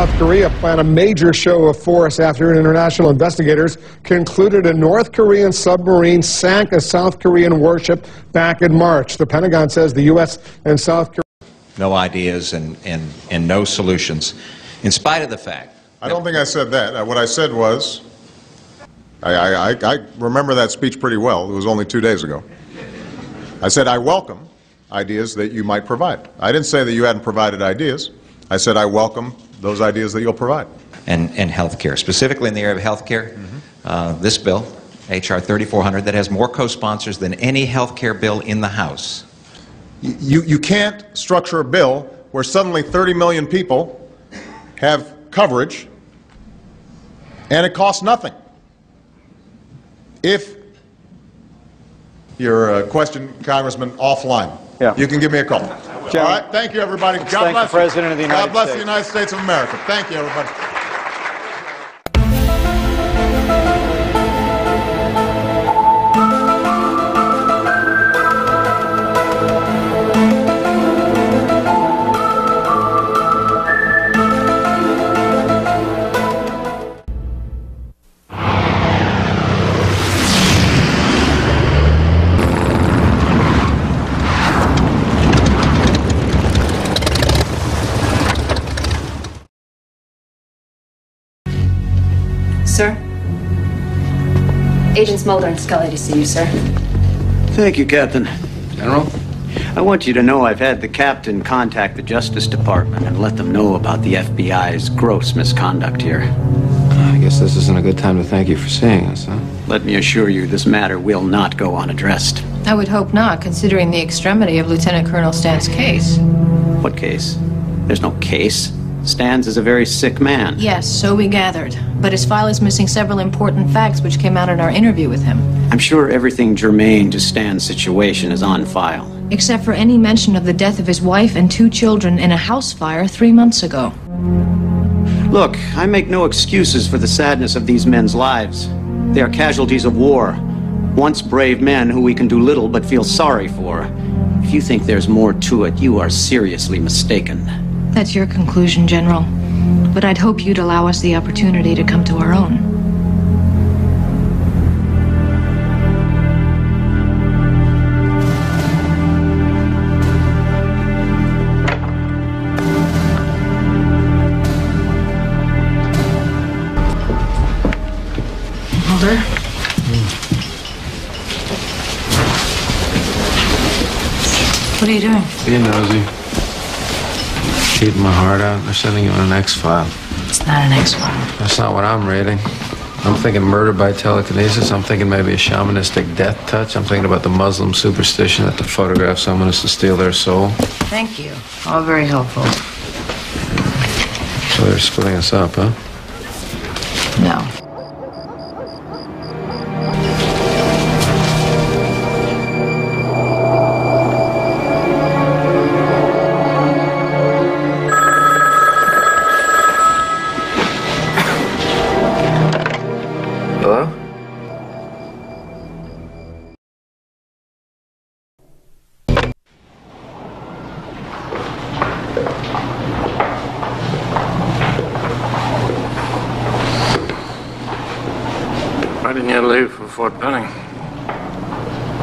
South Korea plan a major show of force after international investigators concluded a North Korean submarine sank a South Korean warship back in March. The Pentagon says the U.S. and South Korea... No ideas and no solutions, in spite of the fact... I don't think I said that. What I said was, I remember that speech pretty well. It was only 2 days ago. I said I welcome ideas that you might provide. I didn't say that you hadn't provided ideas. I said I welcome those ideas that you'll provide. And health care, specifically in the area of health care, this bill, H.R. 3400, that has more co-sponsors than any health care bill in the House. You can't structure a bill where suddenly 30 million people have coverage and it costs nothing. If your question, Congressman, offline, you can give me a call. All right, thank you, everybody. God bless the President of the United States. God bless the United States of America. Thank you, everybody. Sir? Agents Mulder and Scully to see you, sir. Thank you, Captain. General? I want you to know I've had the captain contact the Justice Department and let them know about the FBI's gross misconduct here. I guess this isn't a good time to thank you for seeing us, huh? Let me assure you, this matter will not go unaddressed. I would hope not, considering the extremity of Lieutenant Colonel Stan's case. What case? There's no case. Stans is a very sick man. Yes, so we gathered. But his file is missing several important facts which came out in our interview with him. I'm sure everything germane to Stan's situation is on file. Except for any mention of the death of his wife and 2 children in a house fire 3 months ago. Look, I make no excuses for the sadness of these men's lives. They are casualties of war. Once brave men who we can do little but feel sorry for. If you think there's more to it, you are seriously mistaken. That's your conclusion, General. But I'd hope you'd allow us the opportunity to come to our own. Mulder? What are you doing? Being nosy. Keeping my heart out. They're sending you on an X-file. It's not an X-file. That's not what I'm reading. I'm thinking murder by telekinesis. I'm thinking maybe a shamanistic death touch. I'm thinking about the Muslim superstition that to photograph someone is to steal their soul. Thank you. All very helpful. So they're splitting us up, huh? No. Hello? Why didn't you leave for Fort Benning?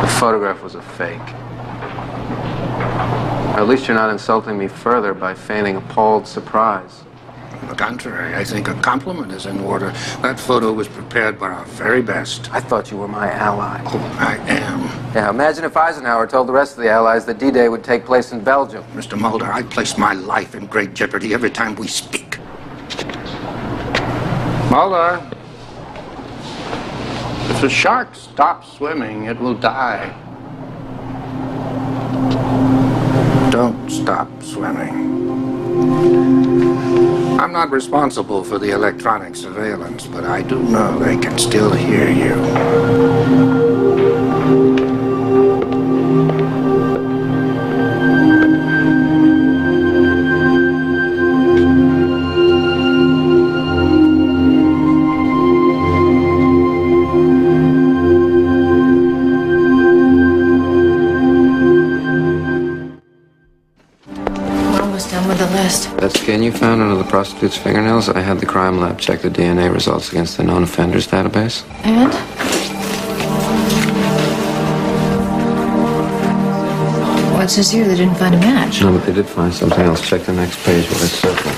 The photograph was a fake. At least you're not insulting me further by feigning appalled surprise. On the contrary, I think a compliment is in order. That photo was prepared by our very best. I thought you were my ally. Oh, I am. Yeah, imagine if Eisenhower told the rest of the Allies that D-Day would take place in Belgium. Mr. Mulder, I place my life in great jeopardy every time we speak. Mulder, if the shark stops swimming, it will die. Don't stop swimming. I'm not responsible for the electronic surveillance, but I do know they can still hear you. We're almost done with the list. test. That skin you found under the prostitute's fingernails, I had the crime lab check the DNA results against the known offenders database. And? Well, it says here they didn't find a match. No, but they did find something else. Check the next page where it's circled.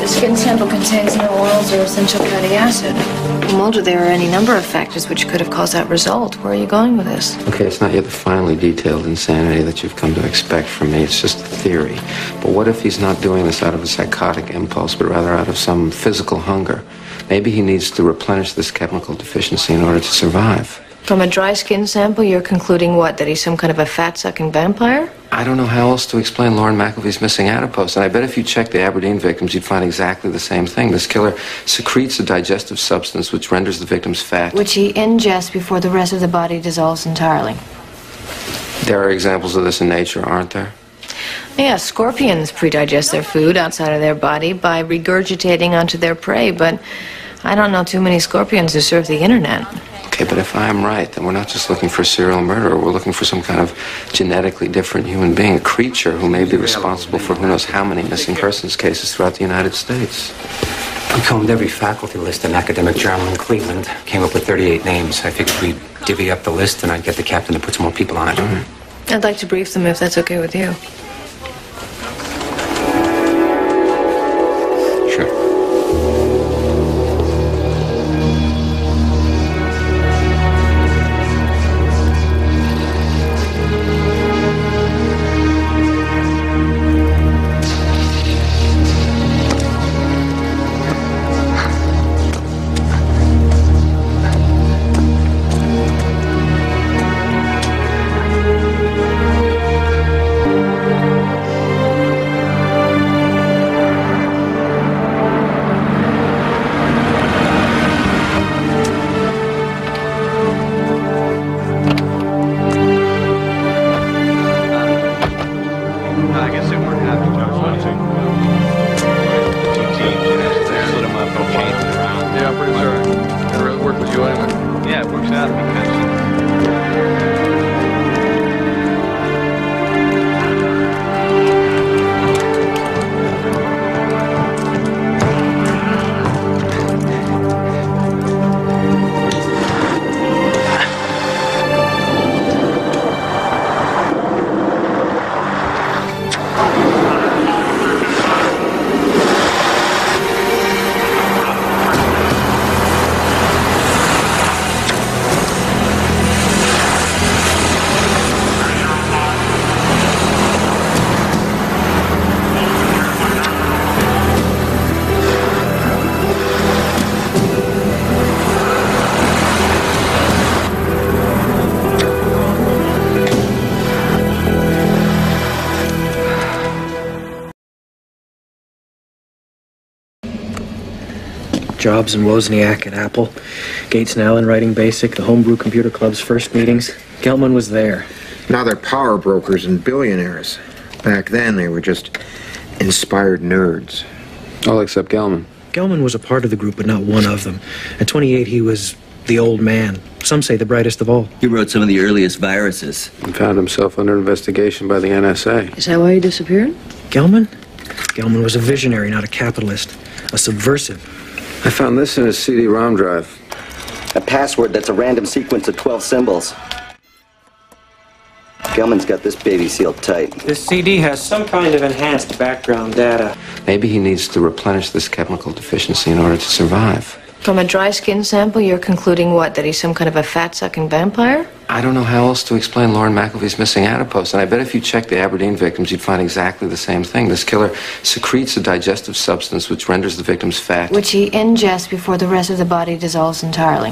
The skin sample contains no oils or essential fatty acid. Mulder, there are any number of factors which could have caused that result. Where are you going with this? Okay, it's not yet the finely detailed insanity that you've come to expect from me. It's just a theory. But what if he's not doing this out of a psychotic impulse, but rather out of some physical hunger? Maybe he needs to replenish this chemical deficiency in order to survive. From a dry skin sample, you're concluding what? That he's some kind of a fat-sucking vampire? I don't know how else to explain Lauren McElvee's missing adipose, and I bet if you checked the Aberdeen victims, you'd find exactly the same thing. This killer secretes a digestive substance which renders the victims fat. Which he ingests before the rest of the body dissolves entirely. There are examples of this in nature, aren't there? Yeah, scorpions predigest their food outside of their body by regurgitating onto their prey, but I don't know too many scorpions who surf the internet. Okay, but if I'm right, then we're not just looking for a serial murderer. We're looking for some kind of genetically different human being, a creature who may be responsible for who knows how many missing persons cases throughout the United States. We combed every faculty list in academic journal in Cleveland, came up with 38 names. I figured we'd divvy up the list and I'd get the captain to put some more people on it. Mm-hmm. I'd like to brief them if that's okay with you. Sure. Jobs and Wozniak at Apple, Gates and Allen writing BASIC, the Homebrew Computer Club's first meetings. Gelman was there. Now they're power brokers and billionaires. Back then, they were just inspired nerds. All except Gelman. Gelman was a part of the group, but not one of them. At 28, he was the old man. Some say the brightest of all. He wrote some of the earliest viruses. And found himself under investigation by the NSA. Is that why he disappeared? Gelman? Gelman was a visionary, not a capitalist. A subversive. I found this in his CD-ROM drive. A password that's a random sequence of 12 symbols. Gelman's got this baby sealed tight. This CD has some kind of enhanced background data. Maybe he needs to replenish this chemical deficiency in order to survive. From a dry skin sample, you're concluding what? That he's some kind of a fat-sucking vampire? I don't know how else to explain Lauren McElvee's missing adipose, and I bet if you checked the Aberdeen victims, you'd find exactly the same thing. This killer secretes a digestive substance which renders the victims fat. Which he ingests before the rest of the body dissolves entirely.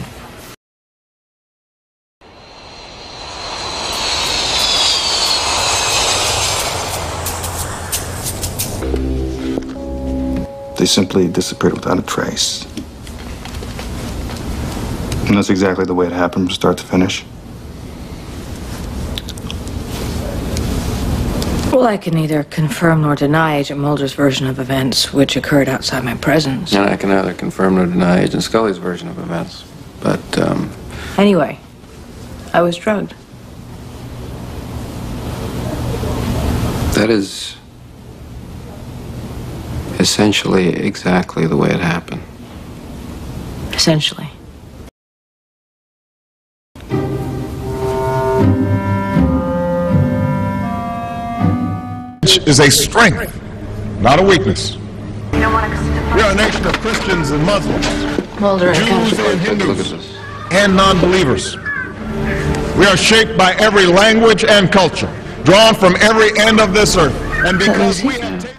They simply disappeared without a trace. And that's exactly the way it happened from start to finish. Well, I can neither confirm nor deny Agent Mulder's version of events, which occurred outside my presence. And I can neither confirm nor deny Agent Scully's version of events. But, Anyway, I was drugged. that is Essentially exactly the way it happened. Essentially. Is a strength, not a weakness. We are a nation of Christians and Muslims, Mulder, Jews and Hindus, and non-believers. We are shaped by every language and culture, drawn from every end of this earth. And because we have taken